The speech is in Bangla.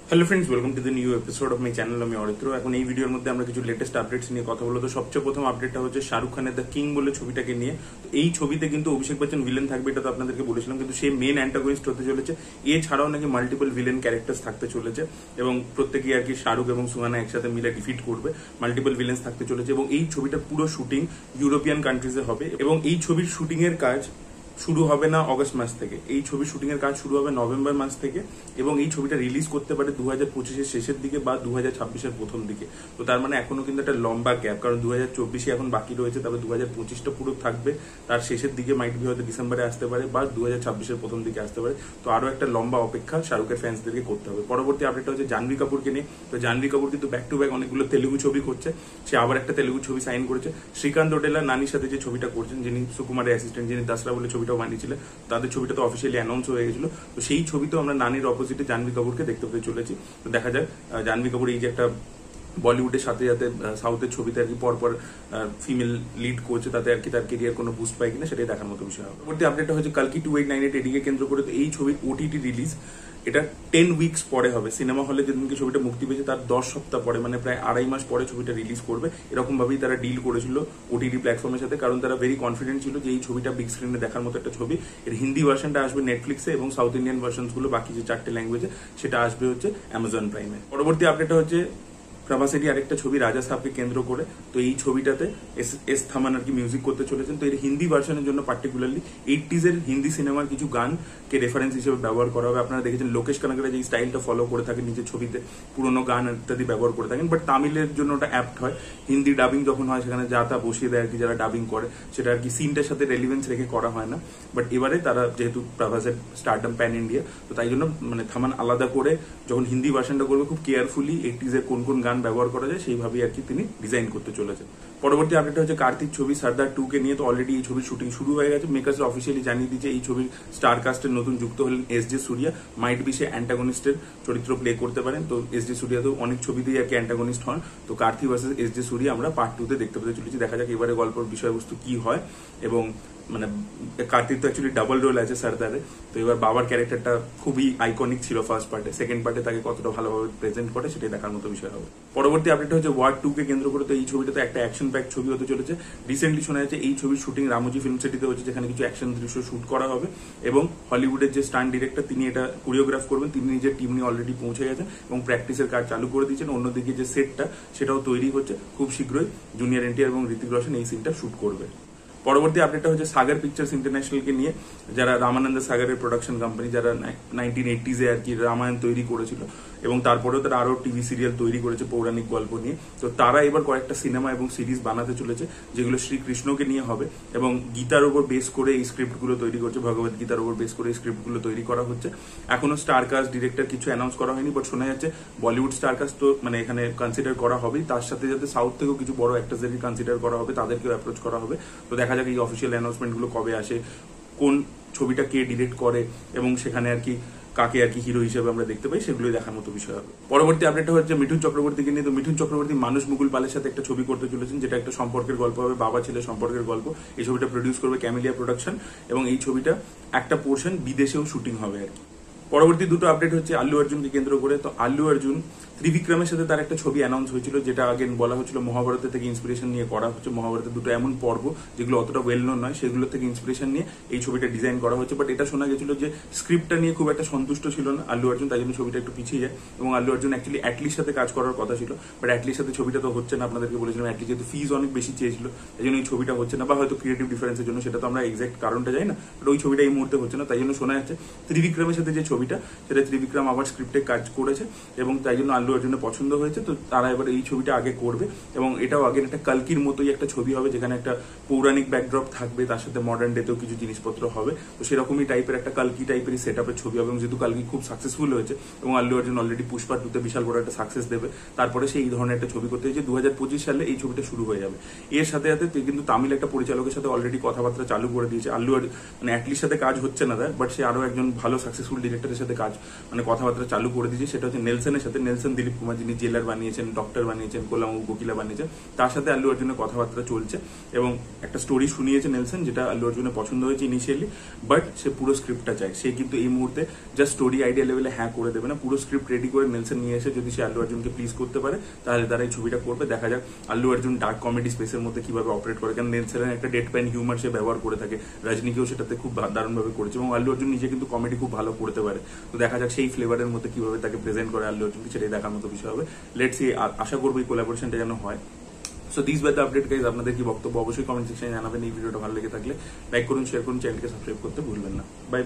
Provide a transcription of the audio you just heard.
Hello friends, welcome to the new episode of my channel. আমি অরিত্র। এখন এই ভিডিওর মধ্যে আমরা কিছু লেটেস্ট আপডেটস নিয়ে কথা বলবো। তো সবচেয়ে প্রথম আপডেটটা হচ্ছে শাহরুখ খানের দ্য কিং বলে ছবিটাকে নিয়ে। তো এই ছবিতে কিন্তু অভিষেক বচ্চন ভিলেন থাকবে, এটা তো আপনাদেরকে বলেছিলাম, কিন্তু সে মেন অ্যান্টাগনিস্ট হতে চলেছে। এছাড়াও নাকি মাল্টিপল ভিলেন ক্যারেক্টার্স থাকতে চলেছে এবং প্রত্যেকেই আর কি শাহরুখ এবং সুহানা একসাথে মিলে ডিফিট করবে। মাল্টিপল ভিলেন্স থাকতে চলেছে এবং এই ছবিটা পুরো শুটিং ইউরোপিয়ান কান্ট্রিজে হবে এবং এই ছবির শুটিং এর কাজ শুরু হবে না অগস্ট মাস থেকে। এই ছবির শুটিং এর কাজ শুরু হবে নভেম্বর মাস থেকে এবং এই ছবিটা রিলিজ করতে পারে 2025-এর শেষের দিকে বা 2026-এর প্রথম দিকে। তো তার মানে এখনো কিন্তু একটা লম্বা গ্যাপ, কারণ 2024 এখন বাকি রয়েছে, তবে 2025টা পুরো থাকবে, তার শেষের দিকে মাইট বি হয়তো ডিসেম্বরে আসতে পারে বা 2026-এর প্রথম দিকে আসতে পারে। তো আরো একটা লম্বা অপেক্ষা শাহরুখের ফ্যান্সদেরকে করতে হবে। পরবর্তী আপডেটটা হচ্ছে জাহ্নবী কাপুরকে নিয়ে। তো জাহ্নবী কাপুর কিন্তু ব্যাক টু ব্যাক অনেকগুলো তেলুগু ছবি করছে। সে আবার একটা তেলুগু ছবি সাইন করেছে। শ্রীকান্ত ওডেলা নানির সাথে যে ছবিটা করছেন, যিনি সুকুমারের অ্যাসিস্ট্যান্ট, যিনি দাসরা বলে ছবিটাও বানিয়েছিলেন, তাদের ছবিটা তো অফিসিয়ালি অ্যানাউন্স হয়ে গেছিল। তো সেই ছবিতেও আমরা নানির অপোজিটে জাহ্নবী কাপুরকে দেখতে পেতে চলেছি। তো দেখা যাক জাহ্নবী কাপুর এই যে একটা বলিউডের সাথে সাথে সাউথের ছবিতে আর কি পরপর ফিমেল লিড করছে, তাতে আর কি তার কেরিয়ার কোনো বুস্ট পায় কিনা সেটাই দেখার মতো বিষয় হবে। পরবর্তী আপডেটটা হচ্ছে কালকি 2898 এডিকে কেন্দ্র করে। তো এই ছবির ওটিটি রিলিজ এটা 10 উইকস পরে হবে। সিনেমা হলে যেদিনকে ছবিটা মুক্তি পেয়েছে তার 10 সপ্তাহ পরে, মানে প্রায় 2.5 মাস পরে ছবিটা রিলিজ করবে। এরকম ভাবেই তারা ডিল করেছিল ওটিটি প্ল্যাটফর্মের সাথে, কারণ তারা ভেরি কনফিডেন্ট ছিল যে এই ছবিটা বিগ স্ক্রিনে দেখার মতো একটা ছবি। এর হিন্দি ভার্সনটা আসবে নেটফ্লিক্সে এবং সাউথ ইন্ডিয়ান ভার্সনগুলো বাকি যে 4টে ল্যাঙ্গুয়েজে সেটা আসবে হচ্ছে অ্যামাজন প্রাইমে। পরবর্তী আপডেটটা হচ্ছে প্রভাসেরই আরেকটা ছবি রাজা সাহেবকে কেন্দ্র করে। তো এই ছবিটাতে এস থামান আর কি মিউজিক করতে চলেছেন। তো এর হিন্দি ভার্সনের জন্য পার্টিকুলারলি 80s এর হিন্দি সিনেমার কিছু গানকে রেফারেন্স হিসেবে ব্যবহার করা হবে। আপনারা দেখেছেন লোকেশ কানাকড়া যে স্টাইলটা ফলো করে থাকেন নিজের ছবিতে, পুরোনো গান ইত্যাদি ব্যবহার করে থাকেন, বাট তামিলের জন্য ওটা অ্যাপ্ট হয়। হিন্দি ডাবিং যখন হয় সেখানে যা তা বসিয়ে দেয় আর কি যারা ডাবিং করে, সেটা আর কি সিনটার সাথে রেলিভেন্স রেখে করা হয় না। বাট এবারে তারা যেহেতু প্রভাসের স্টারডাম প্যান ইন্ডিয়া, তো তাই জন্য মানে থামান আলাদা করে যখন হিন্দি ভার্সনটা করবে খুব কেয়ারফুলি 80s এর কোন কোন গান ব্যবহার করা যায় সেইভাবেই আর কি তিনি ডিজাইন করতে চলেছেন। পরবর্তী আপডেট হচ্ছে কার্তিক ছবি সর্দার 2 কে নিয়ে। তো অলরেডি এই ছবির শুটিং শুরু হয়ে গেছে। মেকার্স অফিসিয়ালি জানিয়ে দিয়েছে এই ছবির স্টার কাস্টের নতুন যুক্ত হলেন এস.জে. সূর্যা। মাইট বি সে অ্যান্টাগনিস্টের চরিত্র প্লে করতে পারেন। তো এস.জে. সূর্যা তো অনেক ছবিতেই আর কি অ্যান্টাগনিস্ট হন। তো কার্তিক ভার্সেস এস.জে. সূর্যা আমরা পার্ট 2-তে দেখতে পেতে চলেছি। দেখা যাক এবারে গল্পের বিষয়বস্তু কি হয়। এবং মানে কার্তিক তো অ্যাকচুয়ালি ডাবল রোল আছে সর্দারে। তো এবার বাবার ক্যারেক্টারটা খুবই আইকনিক ছিল ফার্স্ট পার্টে, সেকেন্ড পার্টে তাকে কতটা ভালোভাবে প্রেজেন্ট করে সেটাই দেখার মতো বিষয় হবে। পরবর্তী আপডেট হচ্ছে ওয়ার 2 কে কেন্দ্র করে। তো এই ছবিটাতে একটা অ্যাকশন প্যাক ছবি হতে চলেছে। রিসেন্টলি শোনা যাচ্ছে এই ছবির শুটিং রামোজি ফিল্ম সিটিতে হচ্ছে, যেখানে কিছু অ্যাকশন দৃশ্য শুট করা হবে এবং হলিউডের যে স্টান্ট ডিরেক্টর তিনি এটা কোরিওগ্রাফ করবেন, তিনি নিজের টিম নিয়ে অলরেডি পৌঁছে গেছেন এবং প্র্যাকটিসের কাজ চালু করে দিয়েছেন। অন্যদিকে যে সেটটা সেটাও তৈরি হচ্ছে, খুব শীঘ্রই জুনিয়র এনটিআর এবং ঋতিক রোশন এই সিনটা শুট করবে। পরবর্তী আপডেটটা হচ্ছে সাগর পিকচার্স ইন্টারন্যাশনালকে নিয়ে, যারা রামানন্দ সাগরের প্রোডাকশন কোম্পানি, যারা 1980s আর কি রামায়ণ তৈরি করেছিল এবং তারপরেও তারা আরো টিভি সিরিয়াল তৈরি করেছে পৌরাণিক গল্প নিয়ে। তো তারা এবার কয়েকটা সিনেমা এবং সিরিজ বানাতে চলেছে যেগুলো শ্রীকৃষ্ণকে নিয়ে হবে এবং গীতার উপর বেস করে এই স্ক্রিপ্টগুলো তৈরি করছে, ভগবত গীতার উপর বেস করে এই স্ক্রিপ্টগুলো তৈরি করা হচ্ছে। এখনো স্টার কাস্ট ডিরেক্টর কিছু অ্যানাউন্স করা হয়নি, বাট শোনা যাচ্ছে বলিউড স্টার কাস্ট তো মানে এখানে কনসিডার করা হবেই, তার সাথে যাতে সাউথ থেকেও কিছু বড় অ্যাক্টরদেরকে কনসিডার করা হবে, তাদেরকেও অ্যাপ্রোচ করা হবে। তো দেখা যাক এই অফিসিয়াল অ্যানাউন্সমেন্টগুলো কবে আসে, কোন ছবিটা কে ডিরেক্ট করে এবং সেখানে আর কি কাকে আর কি হিরো হিসেবে আমরা দেখতে পাই, সেগুলোই দেখার মতো বিষয় হবে। পরবর্তী আপডেটটা হচ্ছে মিঠুন চক্রবর্তীকে নিয়ে। তো মিঠুন চক্রবর্তী মানুষ মুকুল পালের সাথে একটা ছবি করতে চলেছেন, যেটা একটা সম্পর্কের গল্প হবে, বাবা ছেলে সম্পর্কের গল্প। এই ছবিটা প্রডিউস করবে ক্যামেলিয়া প্রোডাকশন এবং এই ছবিটা একটা পোর্শন বিদেশেও শুটিং হবে আর কি। পরবর্তী দুটো আপডেট হচ্ছে আল্লু অর্জুনকে কেন্দ্র করে। তো আল্লু অর্জুন ত্রিবিক্রমের সাথে তার একটা ছবি অ্যানাউন্স হয়েছিল, যেটা আগে বলা হচ্ছিল মহাভারতের থেকে ইন্সপিরেশন নিয়ে করা হচ্ছে। মহাভারতের দুটো এমন পর্ব যেগুলো অতটা ওয়েল নোন নয়, সেগুলো থেকে ইন্সপিরেশন নিয়ে এই ছবিটা ডিজাইন করা হচ্ছে। বাট এটা শোনা গেছিল যে স্ক্রিপ্টটা নিয়ে খুব একটা সন্তুষ্ট ছিল না আল্লু অর্জুন, তাই জন্য ছবিটা একটু পিছিয়ে যায় এবং আল্লু অর্জুন অ্যাকচুয়ালি অ্যাটলির সাথে কাজ করার কথা ছিল, বাট অ্যাটলির সাথে ছবিটা তো হচ্ছে না। আপনাদেরকে বলেছিলাম অ্যাটলি যেহেতু ফিজ অনেক বেশি চেয়েছিল, তাই জন্য এই ছবিটা হচ্ছে না, বা হয়তো ক্রিয়েটিভ ডিফারেন্সের জন্য, সেটা তো আমরা এক্সাক্ট কারণটা জানি না, বাট ওই ছবিটা এই মুহূর্তে হচ্ছে না। তাই জন্য শোনা যাচ্ছে ত্রিবিক্রমের সাথে যে ছবিটা, সেটা ত্রিবিক্রম আবার স্ক্রিপ্টে কাজ করেছে এবং তাই জন্য আল্লু অর্জুনের পছন্দ হয়েছে। তো তারা এবার এই ছবিটা আগে করবে এবং এটাও আগে একটা কালকির মতোই একটা ছবি হবে, যেখানে একটা পৌরাণিক ব্যাকড্রপ থাকবে, তার সাথে মডার্ন ডেতেও কিছু জিনিসপত্র হবে। তো সেরকমই টাইপের একটা কালকি টাইপেরই সেট আপের ছবি হবে এবং যেহেতু কালকি খুব সাকসেসফুল হয়েছে এবং আল্লু অর্জুন অলরেডি পুষ্পা 2-তে বিশাল বড় একটা সাকসেস দেবে, তারপরে সেই এই ধরনের একটা ছবি করতে হয়েছে। 2025 সালে এই ছবিটা শুরু হয়ে যাবে। এর সাথে সাথে কিন্তু তামিল একটা পরিচালকের সাথে অলরেডি কথাবার্তা চালু করে দিয়েছে আল্লু। মানে অ্যাটলির সাথে কাজ হচ্ছে না তার, বাট সে আরো একজন ভালো সাকসেসফুল ডিরেক্টর ক্যারেক্টারের সাথে কাজ মানে কথাবার্তা চালু করে দিয়েছে, সেটা হচ্ছে নেলসনের সাথে। নেলসন দিলীপ কুমার, যিনি জেলার বানিয়েছেন, ডক্টর বানিয়েছেন, কোলামু কোকিলা বানিয়েছেন, তার সাথে আল্লু অর্জুনের কথাবার্তা চলছে এবং একটা স্টোরি শুনিয়েছে নেলসন, যেটা আল্লু অর্জুনের পছন্দ হয়েছে ইনিশিয়ালি, বাট সে পুরো স্ক্রিপ্টটা চায়। সে কিন্তু এই মুহূর্তে জাস্ট স্টোরি আইডিয়া লেভেলে হ্যাঁ করে দেবে না, পুরো স্ক্রিপ্ট রেডি করে নেলসন নিয়ে এসে যদি সে আল্লু অর্জুনকে প্লিজ করতে পারে তাহলে তারা এই ছবিটা করবে। দেখা যাক আল্লু অর্জুন ডার্ক কমেডি স্পেসের মধ্যে কিভাবে অপারেট করে, কারণ নেলসনের একটা ডেড প্যান হিউমার সে ব্যবহার করে থাকে, রজনীকেও সেটাতে খুব দারুণভাবে করেছে এবং আল্লু অর্জুন নিজে কিন্তু কমেডি খুব ভালো করতে পারে। তো দেখা যাক সেই ফ্লেভারের মধ্যে কিভাবে তাকে প্রেজেন্ট করে আল্লু অর্জুনকে, সেটাই দেখার মতো বিষয় হবে। লেটস সি, আশা করবো এই কোলাবোরেশনটা যেন হয়। So this were the update guys. আপনাদের কি বক্তব্য অবশ্যই কমেন্ট সেকশনে জানাবেন। এই ভিডিওটা ভালো লেগে থাকলে লাইক করুন, শেয়ার করুন, চ্যানেলকে সাবস্ক্রাইব করতে ভুলবেন না। Bye bye.